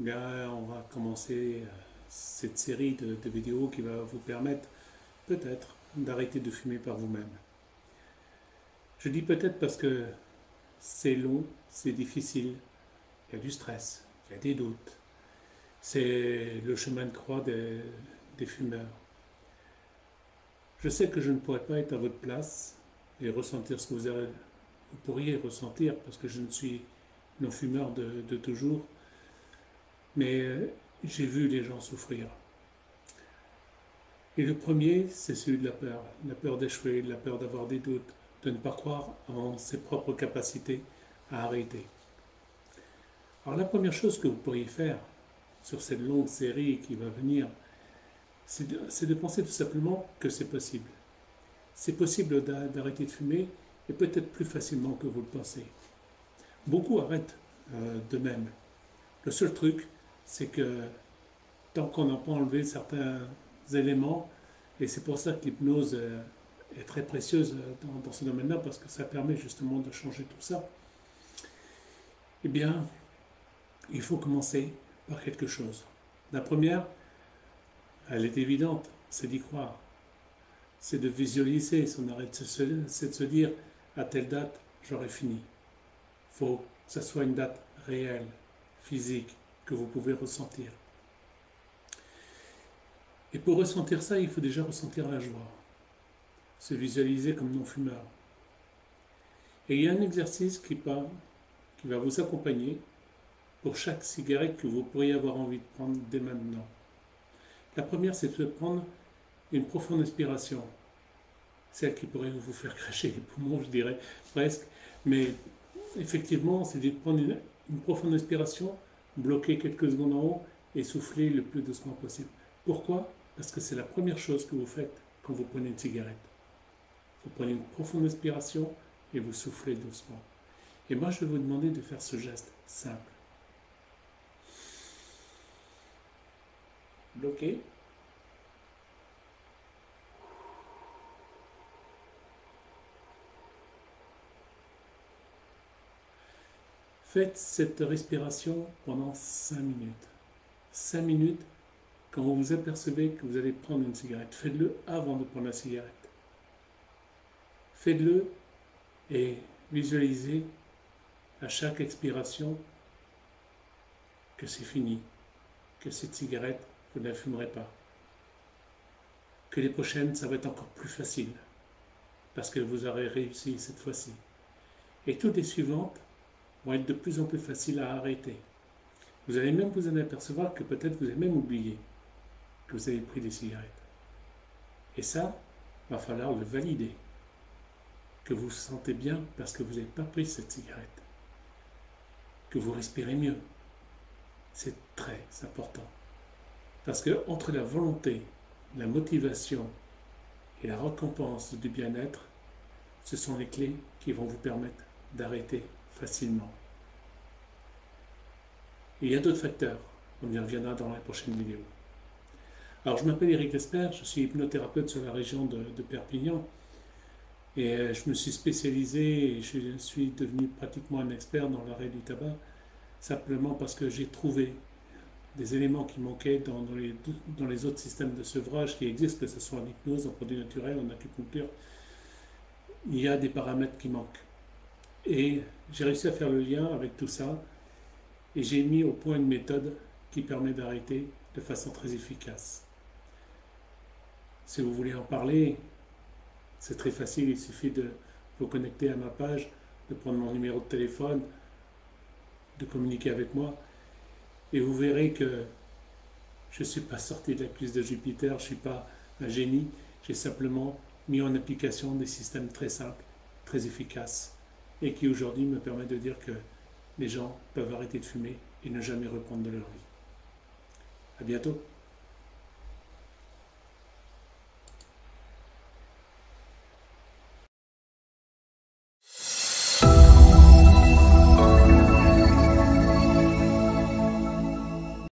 bien, on va commencer cette série de vidéos qui va vous permettre peut-être d'arrêter de fumer par vous-même. Je dis peut-être parce que c'est long, c'est difficile, il y a du stress, il y a des doutes. C'est le chemin de croix des fumeurs. Je sais que je ne pourrais pas être à votre place et ressentir ce que vous pourriez ressentir parce que je ne suis non-fumeur de toujours, mais j'ai vu les gens souffrir. Et le premier, c'est celui de la peur d'échouer, la peur d'avoir des doutes, de ne pas croire en ses propres capacités à arrêter. Alors la première chose que vous pourriez faire sur cette longue série qui va venir, c'est de penser tout simplement que c'est possible. C'est possible d'arrêter de fumer et peut-être plus facilement que vous le pensez. Beaucoup arrêtent de même. Le seul truc, c'est que tant qu'on n'a pas enlevé certains éléments, et c'est pour ça que l'hypnose est très précieuse dans ce domaine-là, parce que ça permet justement de changer tout ça, eh bien, il faut commencer par quelque chose. La première, elle est évidente, c'est d'y croire. C'est de visualiser son arrêt, c'est de se dire, à telle date, j'aurai fini. Il faut que ça soit une date réelle, physique, que vous pouvez ressentir. Et pour ressentir ça, il faut déjà ressentir la joie, se visualiser comme non-fumeur. Et il y a un exercice qui va vous accompagner pour chaque cigarette que vous pourriez avoir envie de prendre dès maintenant. La première, c'est de prendre une profonde inspiration, celle qui pourrait vous faire cracher les poumons, je dirais presque, mais effectivement, c'est de prendre une profonde inspiration, bloquer quelques secondes en haut et souffler le plus doucement possible. Pourquoi ? Parce que c'est la première chose que vous faites quand vous prenez une cigarette. Vous prenez une profonde inspiration et vous soufflez doucement. Et moi, je vais vous demander de faire ce geste simple. Bloquez. Faites cette respiration pendant 5 minutes. 5 minutes, quand vous vous apercevez que vous allez prendre une cigarette, faites-le avant de prendre la cigarette. Faites-le et visualisez à chaque expiration que c'est fini, que cette cigarette, vous ne la fumerez pas. Que les prochaines, ça va être encore plus facile, parce que vous aurez réussi cette fois-ci. Et toutes les suivantes vont être de plus en plus faciles à arrêter. Vous allez même vous en apercevoir que peut-être vous avez même oublié que vous avez pris des cigarettes. Et ça, il va falloir le valider. Que vous vous sentez bien parce que vous n'avez pas pris cette cigarette. Que vous respirez mieux. C'est très important. Parce que entre la volonté, la motivation et la récompense du bien-être, ce sont les clés qui vont vous permettre d'arrêter facilement. Et il y a d'autres facteurs. On y reviendra dans la prochaine vidéo. Alors, je m'appelle Eric Lesper, je suis hypnothérapeute sur la région de Perpignan. Et je me suis spécialisé et je suis devenu pratiquement un expert dans l'arrêt du tabac, simplement parce que j'ai trouvé des éléments qui manquaient dans les autres systèmes de sevrage qui existent, que ce soit en hypnose, en produits naturels, en acupuncture. Il y a des paramètres qui manquent. Et j'ai réussi à faire le lien avec tout ça et j'ai mis au point une méthode qui permet d'arrêter de façon très efficace. Si vous voulez en parler, c'est très facile, il suffit de vous connecter à ma page, de prendre mon numéro de téléphone, de communiquer avec moi, et vous verrez que je ne suis pas sorti de la cuisse de Jupiter, je ne suis pas un génie, j'ai simplement mis en application des systèmes très simples, très efficaces, et qui aujourd'hui me permettent de dire que les gens peuvent arrêter de fumer et ne jamais reprendre de leur vie. À bientôt.